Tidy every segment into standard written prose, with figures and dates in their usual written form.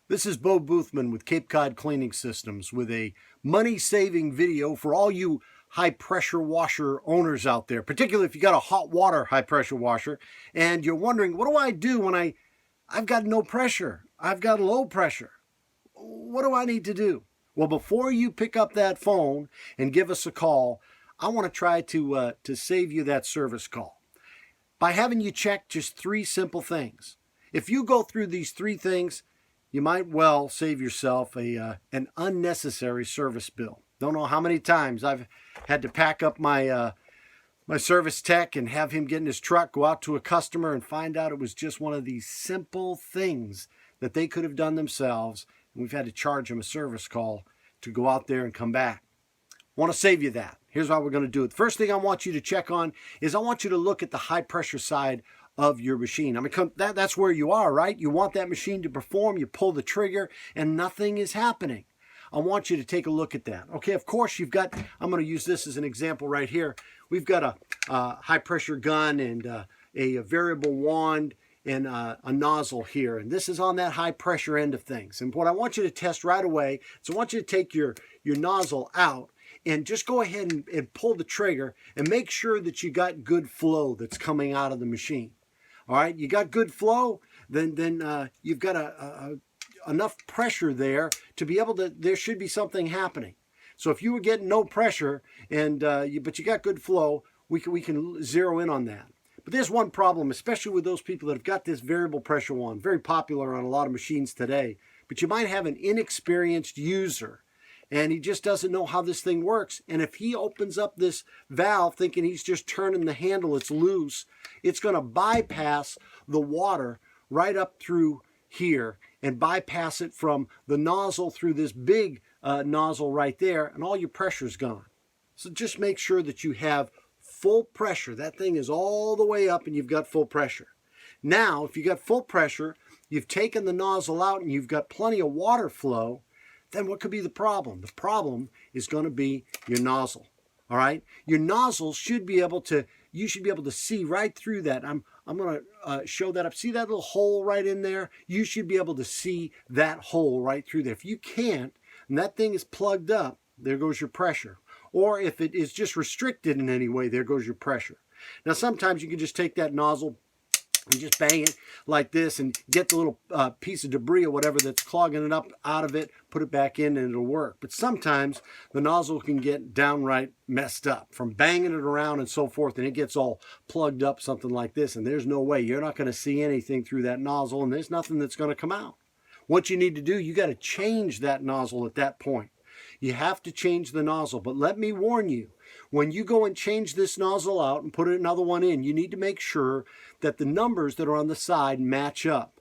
This is Bo Boothman with Cape Cod Cleaning Systems with a money-saving video for all you high-pressure washer owners out there, particularly if you got a hot water high-pressure washer and you're wondering, what do I do when I've got no pressure? I've got low pressure. What do I need to do? Well, before you pick up that phone and give us a call, I want to try to save you that service call by having you check just three simple things. If you go through these three things, you might well save yourself an unnecessary service bill. Don't know how many times I've had to pack up my service tech and have him get in his truck, go out to a customer and find out it was just one of these simple things that they could have done themselves, and we've had to charge them a service call to go out there and come back. I want to save you that. Here's how we're going to do it. The first thing I want you to check on is I want you to look at the high pressure side of your machine. I mean, that's where you are, right? You want that machine to perform, you pull the trigger, and nothing is happening. I want you to take a look at that. Okay, of course, you've got, I'm going to use this as an example right here. We've got a high pressure gun and a variable wand and a nozzle here. And this is on that high pressure end of things. And what I want you to test right away is I want you to take your nozzle out and just go ahead and pull the trigger and make sure that you got good flow that's coming out of the machine. All right, you got good flow, then you've got enough pressure there to be able to, there should be something happening. So if you were getting no pressure and but you got good flow, we can zero in on that. But there's one problem, especially with those people that have got this variable pressure wand, very popular on a lot of machines today. But you might have an inexperienced user and he just doesn't know how this thing works. And if he opens up this valve thinking he's just turning the handle, it's loose, it's going to bypass the water right up through here and bypass it from the nozzle through this big nozzle right there, and all your pressure's gone. So just make sure that you have full pressure. That thing is all the way up and you've got full pressure. Now, if you got full pressure, you've taken the nozzle out and you've got plenty of water flow, then what could be the problem? The problem is going to be your nozzle. All right? Your nozzle should be able to, you should be able to see right through that. I'm going to show that up. See that little hole right in there? You should be able to see that hole right through there. If you can't, and that thing is plugged up, there goes your pressure. Or if it is just restricted in any way, there goes your pressure. Now, sometimes you can just take that nozzle and just bang it like this and get the little piece of debris or whatever that's clogging it up out of it, put it back in and it'll work. But sometimes the nozzle can get downright messed up from banging it around and so forth, and it gets all plugged up, something like this, and there's no way. You're not going to see anything through that nozzle, and there's nothing that's going to come out. What you need to do, you got to change that nozzle at that point. You have to change the nozzle, but let me warn you, when you go and change this nozzle out and put another one in, you need to make sure that the numbers that are on the side match up.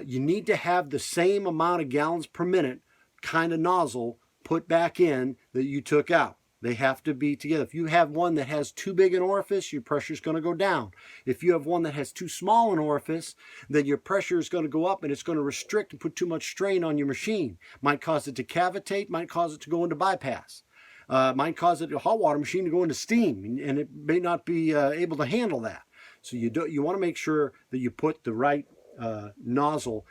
You need to have the same amount of gallons per minute kind of nozzle put back in that you took out. They have to be together. If you have one that has too big an orifice, your pressure is going to go down. If you have one that has too small an orifice, then your pressure is going to go up and it's going to restrict and put too much strain on your machine. Might cause it to cavitate, might cause it to go into bypass. Might cause a hot water machine to go into steam, and it may not be able to handle that. So you want to make sure that you put the right nozzle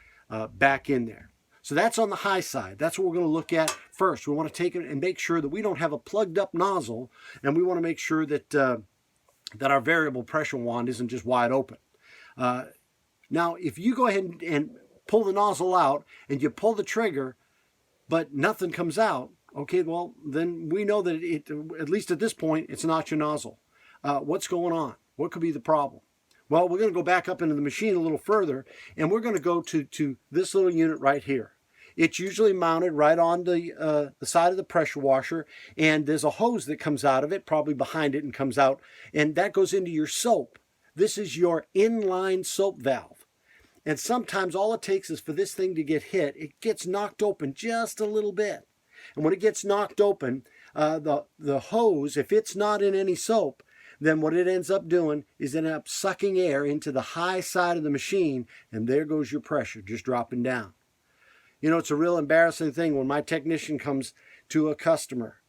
back in there. So that's on the high side. That's what we're going to look at first. We want to take it and make sure that we don't have a plugged up nozzle, and we want to make sure that that our variable pressure wand isn't just wide open. Now, if you go ahead and pull the nozzle out and you pull the trigger, but nothing comes out, okay, well, then we know that at least at this point, it's not your nozzle. What's going on? What could be the problem? Well, we're going to go back up into the machine a little further, and we're going to go to this little unit right here. It's usually mounted right on the side of the pressure washer, and there's a hose that comes out of it, probably behind it and comes out, and that goes into your soap. This is your inline soap valve. And sometimes all it takes is for this thing to get hit. It gets knocked open just a little bit. And when it gets knocked open, the hose, if it's not in any soap, then what it ends up doing is it ends up sucking air into the high side of the machine, and there goes your pressure, just dropping down. You know, it's a real embarrassing thing when my technician comes to a customer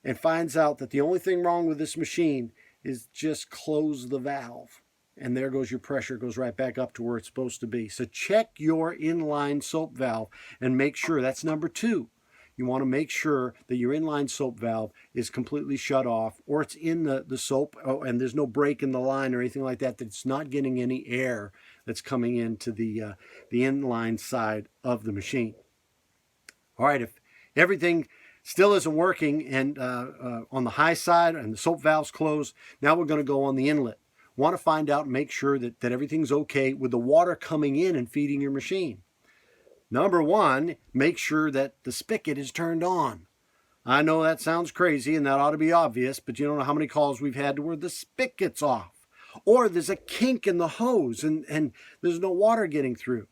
and finds out that the only thing wrong with this machine is just close the valve. and there goes your pressure, goes right back up to where it's supposed to be. So check your inline soap valve and make sure. That's number 2. You want to make sure that your inline soap valve is completely shut off, or it's in the soap, and there's no break in the line or anything like that, that it's not getting any air that's coming into the inline side of the machine. All right, if everything still isn't working and on the high side and the soap valve's closed, now we're going to go on the inlet. Want to find out and make sure that everything's okay with the water coming in and feeding your machine. Number 1, make sure that the spigot is turned on. I know that sounds crazy and that ought to be obvious, but you don't know how many calls we've had to where the spigot's off. Or there's a kink in the hose and there's no water getting through.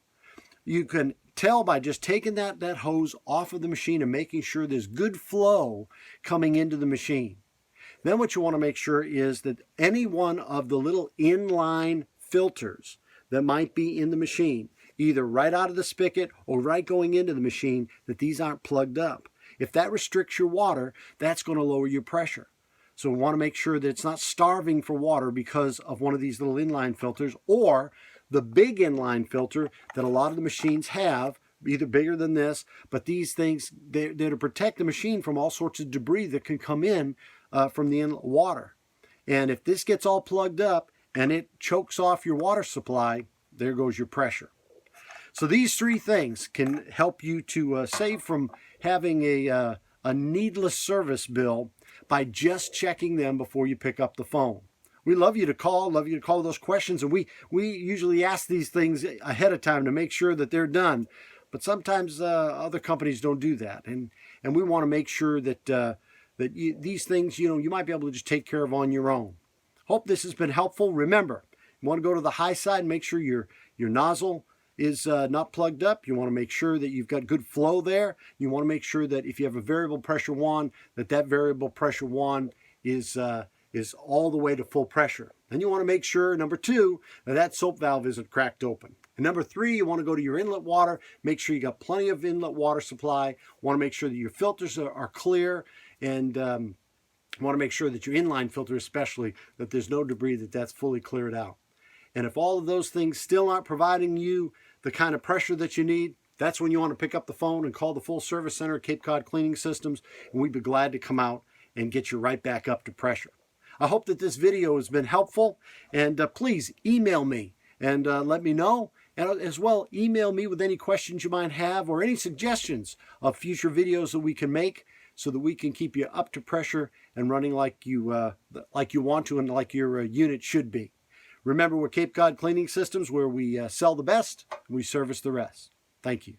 You can tell by just taking that hose off of the machine and making sure there's good flow coming into the machine. Then what you want to make sure is that any one of the little inline filters that might be in the machine, either right out of the spigot or right going into the machine, that these aren't plugged up. If that restricts your water, that's going to lower your pressure. So we want to make sure that it's not starving for water because of one of these little inline filters, or the big inline filter that a lot of the machines have, either bigger than this, but these things, they're to protect the machine from all sorts of debris that can come in from the inlet water. And if this gets all plugged up and it chokes off your water supply, there goes your pressure. So these 3 things can help you to save from having a needless service bill by just checking them before you pick up the phone. We love you to call those questions, and we usually ask these things ahead of time to make sure that they're done. But sometimes other companies don't do that, and we want to make sure that these things, you might be able to just take care of on your own. Hope this has been helpful. Remember, you want to go to the high side and make sure your nozzle is not plugged up. You want to make sure that you've got good flow there. You want to make sure that if you have a variable pressure wand, that variable pressure wand is all the way to full pressure. Then you want to make sure, number 2, that soap valve isn't cracked open. And number 3, you want to go to your inlet water, make sure you got plenty of inlet water supply. Want to make sure that your filters are clear, and want to make sure that your inline filter especially, that there's no debris, that's fully cleared out. And if all of those things still aren't providing you the kind of pressure that you need, that's when you want to pick up the phone and call the full service center at Cape Cod Cleaning Systems, and we'd be glad to come out and get you right back up to pressure. I hope that this video has been helpful, and please email me and let me know. And as well, email me with any questions you might have or any suggestions of future videos that we can make so that we can keep you up to pressure and running like you want to and like your unit should be. Remember, we're Cape Cod Cleaning Systems, where we sell the best, we service the rest. Thank you.